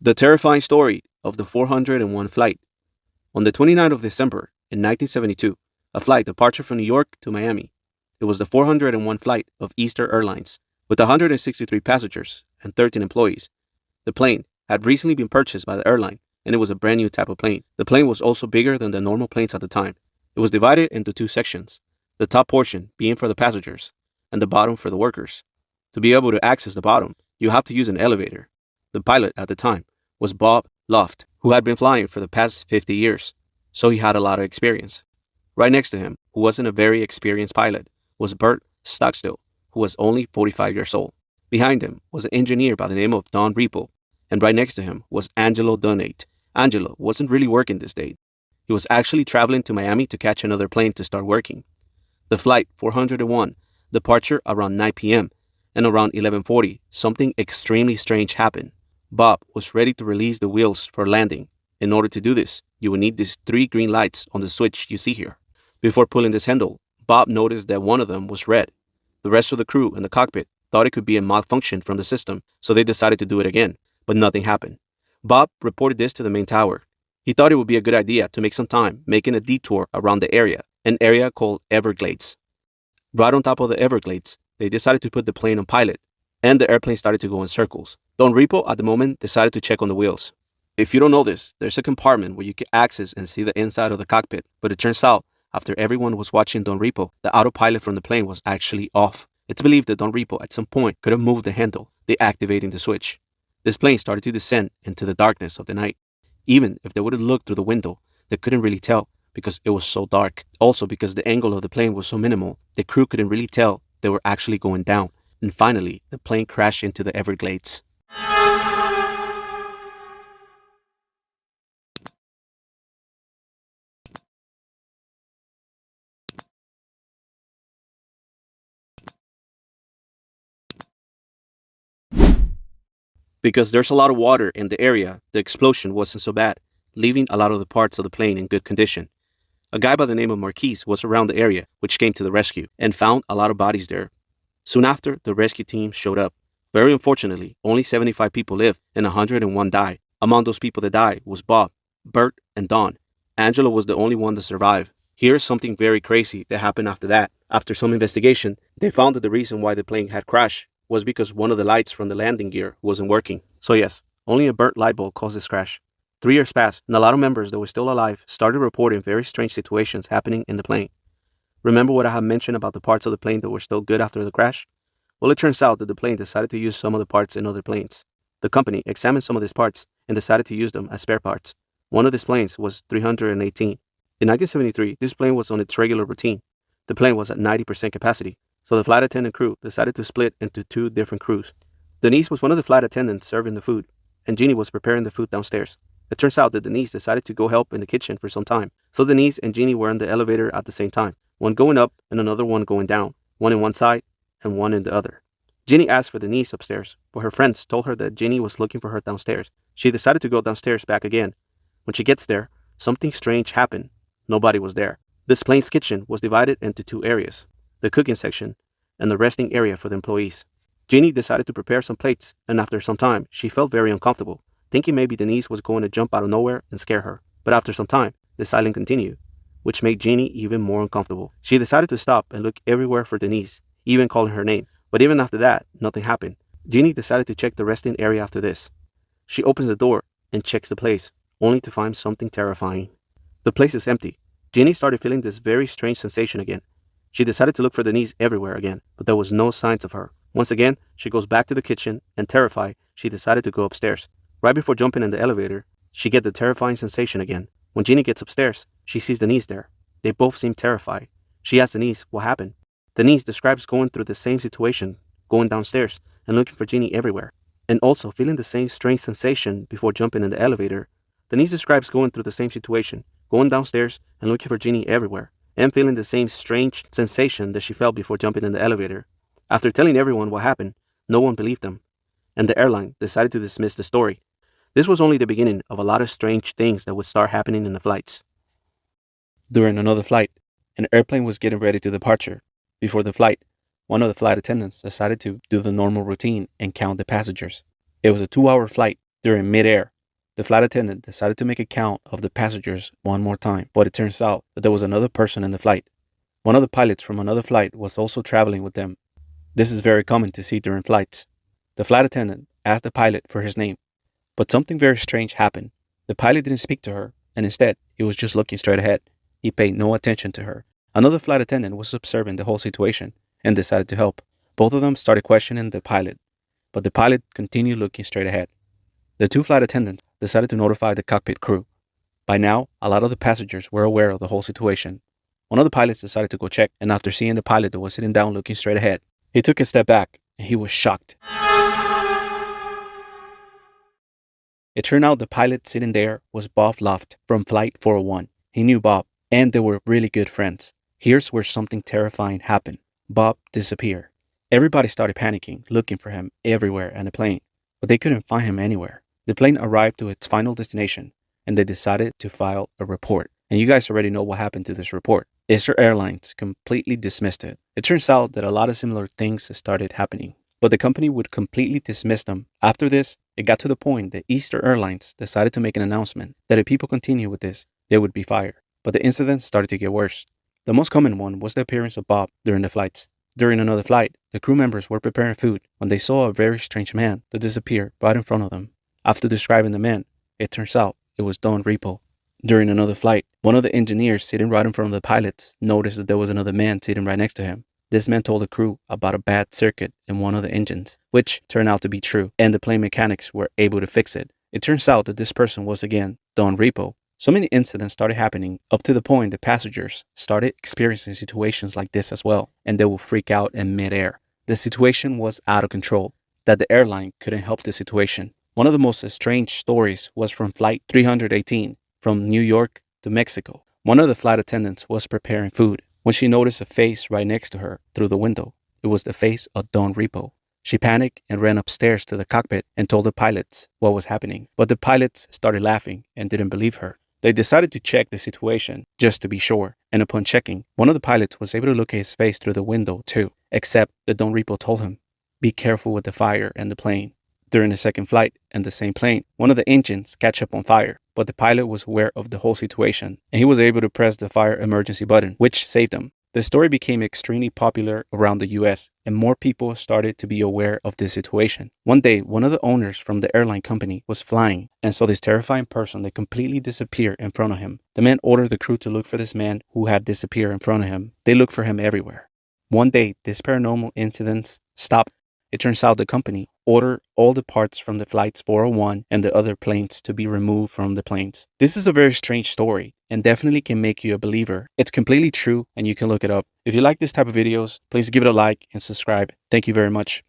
The terrifying story of the 401 flight. On the 29th of December in 1972, a flight departure from New York to Miami. It was the 401 flight of Easter Airlines with 163 passengers and 13 employees. The plane had recently been purchased by the airline and it was a brand new type of plane. The plane was also bigger than the normal planes at the time. It was divided into two sections, the top portion being for the passengers and the bottom for the workers. To be able to access the bottom, you have to use an elevator. The pilot at the time was Bob Loft, who had been flying for the past 50 years, so he had a lot of experience. Right next to him, who wasn't a very experienced pilot, was Bert Stockstill, who was only 45 years old. Behind him was an engineer by the name of Don Repo, and right next to him was Angelo Donate. Angelo wasn't really working this day. He was actually traveling to Miami to catch another plane to start working. The flight 401 departure around 9 p.m. and around 11:40, something extremely strange happened. Bob was ready to release the wheels for landing. In order to do this, you will need these three green lights on the switch you see here. Before pulling this handle, Bob noticed that one of them was red. The rest of the crew in the cockpit thought it could be a malfunction from the system, so they decided to do it again, but nothing happened. Bob reported this to the main tower. He thought it would be a good idea to make some time making a detour around the area, an area called Everglades. Right on top of the Everglades, they decided to put the plane on pilot, and the airplane started to go in circles. Don Repo, at the moment, decided to check on the wheels. If you don't know this, there's a compartment where you can access and see the inside of the cockpit, but it turns out, after everyone was watching Don Repo, the autopilot from the plane was actually off. It's believed that Don Repo at some point could have moved the handle, deactivating the switch. This plane started to descend into the darkness of the night. Even if they would have looked through the window, they couldn't really tell because it was so dark. Also, because the angle of the plane was so minimal, the crew couldn't really tell they were actually going down. And finally, the plane crashed into the Everglades. Because there's a lot of water in the area, the explosion wasn't so bad, leaving a lot of the parts of the plane in good condition. A guy by the name of Marquise was around the area, which came to the rescue, and found a lot of bodies there. Soon after, the rescue team showed up. Very unfortunately, only 75 people lived and 101 died. Among those people that died was Bob, Bert, and Don. Angelo was the only one to survive. Here's something very crazy that happened after that. After some investigation, they found that the reason why the plane had crashed was because one of the lights from the landing gear wasn't working. So yes, only a burnt light bulb caused this crash. 3 years passed, and a lot of members that were still alive started reporting very strange situations happening in the plane. Remember what I had mentioned about the parts of the plane that were still good after the crash? Well, it turns out that the plane decided to use some of the parts in other planes. The company examined some of these parts and decided to use them as spare parts. One of these planes was 318. In 1973, this plane was on its regular routine. The plane was at 90% capacity, so the flight attendant crew decided to split into 2 different crews. Denise was one of the flight attendants serving the food, and Jeannie was preparing the food downstairs. It turns out that Denise decided to go help in the kitchen for some time, so Denise and Jeannie were in the elevator at the same time, one going up and another one going down, one in one side and one in the other. Jeannie asked for Denise upstairs, but her friends told her that Jeannie was looking for her downstairs. She decided to go downstairs back again. When she gets there, something strange happened. Nobody was there. This plane's kitchen was divided into 2 areas, the cooking section and the resting area for the employees. Jeannie decided to prepare some plates, and after some time, she felt very uncomfortable, thinking maybe Denise was going to jump out of nowhere and scare her. But after some time, the silence continued, which made Jeannie even more uncomfortable. She decided to stop and look everywhere for Denise, even calling her name. But even after that, nothing happened. Jeannie decided to check the resting area after this. She opens the door and checks the place, only to find something terrifying. The place is empty. Jeannie started feeling this very strange sensation again. She decided to look for Denise everywhere again, but there was no signs of her. Once again, she goes back to the kitchen, and terrified, she decided to go upstairs. Right before jumping in the elevator, she gets the terrifying sensation again. When Jeannie gets upstairs, she sees Denise there. They both seem terrified. She asks Denise what happened. Denise describes going through the same situation, going downstairs and looking for Jeannie everywhere, and also feeling the same strange sensation before jumping in the elevator. Denise describes going through the same situation, going downstairs and looking for Jeannie everywhere, and feeling the same strange sensation that she felt before jumping in the elevator. After telling everyone what happened, no one believed them, and the airline decided to dismiss the story. This was only the beginning of a lot of strange things that would start happening in the flights. During another flight, an airplane was getting ready to departure. Before the flight, one of the flight attendants decided to do the normal routine and count the passengers. It was a 2-hour flight, During midair, the flight attendant decided to make a count of the passengers one more time, but it turns out that there was another person in the flight. One of the pilots from another flight was also traveling with them. This is very common to see during flights. The flight attendant asked the pilot for his name, but something very strange happened. The pilot didn't speak to her, and instead, he was just looking straight ahead. He paid no attention to her. Another flight attendant was observing the whole situation and decided to help. Both of them started questioning the pilot, but the pilot continued looking straight ahead. The two flight attendants decided to notify the cockpit crew. By now, a lot of the passengers were aware of the whole situation. One of the pilots decided to go check, and after seeing the pilot that was sitting down looking straight ahead, he took a step back and he was shocked. It turned out the pilot sitting there was Bob Loft from Flight 401. He knew Bob, and they were really good friends. Here's where something terrifying happened. Bob disappeared. Everybody started panicking, looking for him everywhere on the plane, but they couldn't find him anywhere. The plane arrived to its final destination, and they decided to file a report. And you guys already know what happened to this report. Easter Airlines completely dismissed it. It turns out that a lot of similar things started happening, but the company would completely dismiss them. After this, it got to the point that Easter Airlines decided to make an announcement that if people continue with this, they would be fired. But the incidents started to get worse. The most common one was the appearance of Bob during the flights. During another flight, the crew members were preparing food when they saw a very strange man that disappeared right in front of them. After describing the man, it turns out it was Don Repo. During another flight, one of the engineers sitting right in front of the pilots noticed that there was another man sitting right next to him. This man told the crew about a bad circuit in one of the engines, which turned out to be true, and the plane mechanics were able to fix it. It turns out that this person was again Don Repo. So many incidents started happening up to the point that passengers started experiencing situations like this as well, and they will freak out in midair. The situation was out of control, that the airline couldn't help the situation. One of the most strange stories was from Flight 318 from New York to Mexico. One of the flight attendants was preparing food when she noticed a face right next to her through the window. It was the face of Don Repo. She panicked and ran upstairs to the cockpit and told the pilots what was happening, but the pilots started laughing and didn't believe her. They decided to check the situation just to be sure, and upon checking, one of the pilots was able to look at his face through the window too, except that Don Repo told him, "Be careful with the fire and the plane." During the second flight in the same plane, one of the engines catch up on fire, but the pilot was aware of the whole situation, and he was able to press the fire emergency button, which saved him. The story became extremely popular around the US, and more people started to be aware of this situation. One day, one of the owners from the airline company was flying and saw this terrifying person that completely disappeared in front of him. The man ordered the crew to look for this man who had disappeared in front of him. They looked for him everywhere. One day, this paranormal incident stopped. It turns out the company ordered all the parts from the flights 401 and the other planes to be removed from the planes. This is a very strange story and definitely can make you a believer. It's completely true and you can look it up. If you like this type of videos, please give it a like and subscribe. Thank you very much.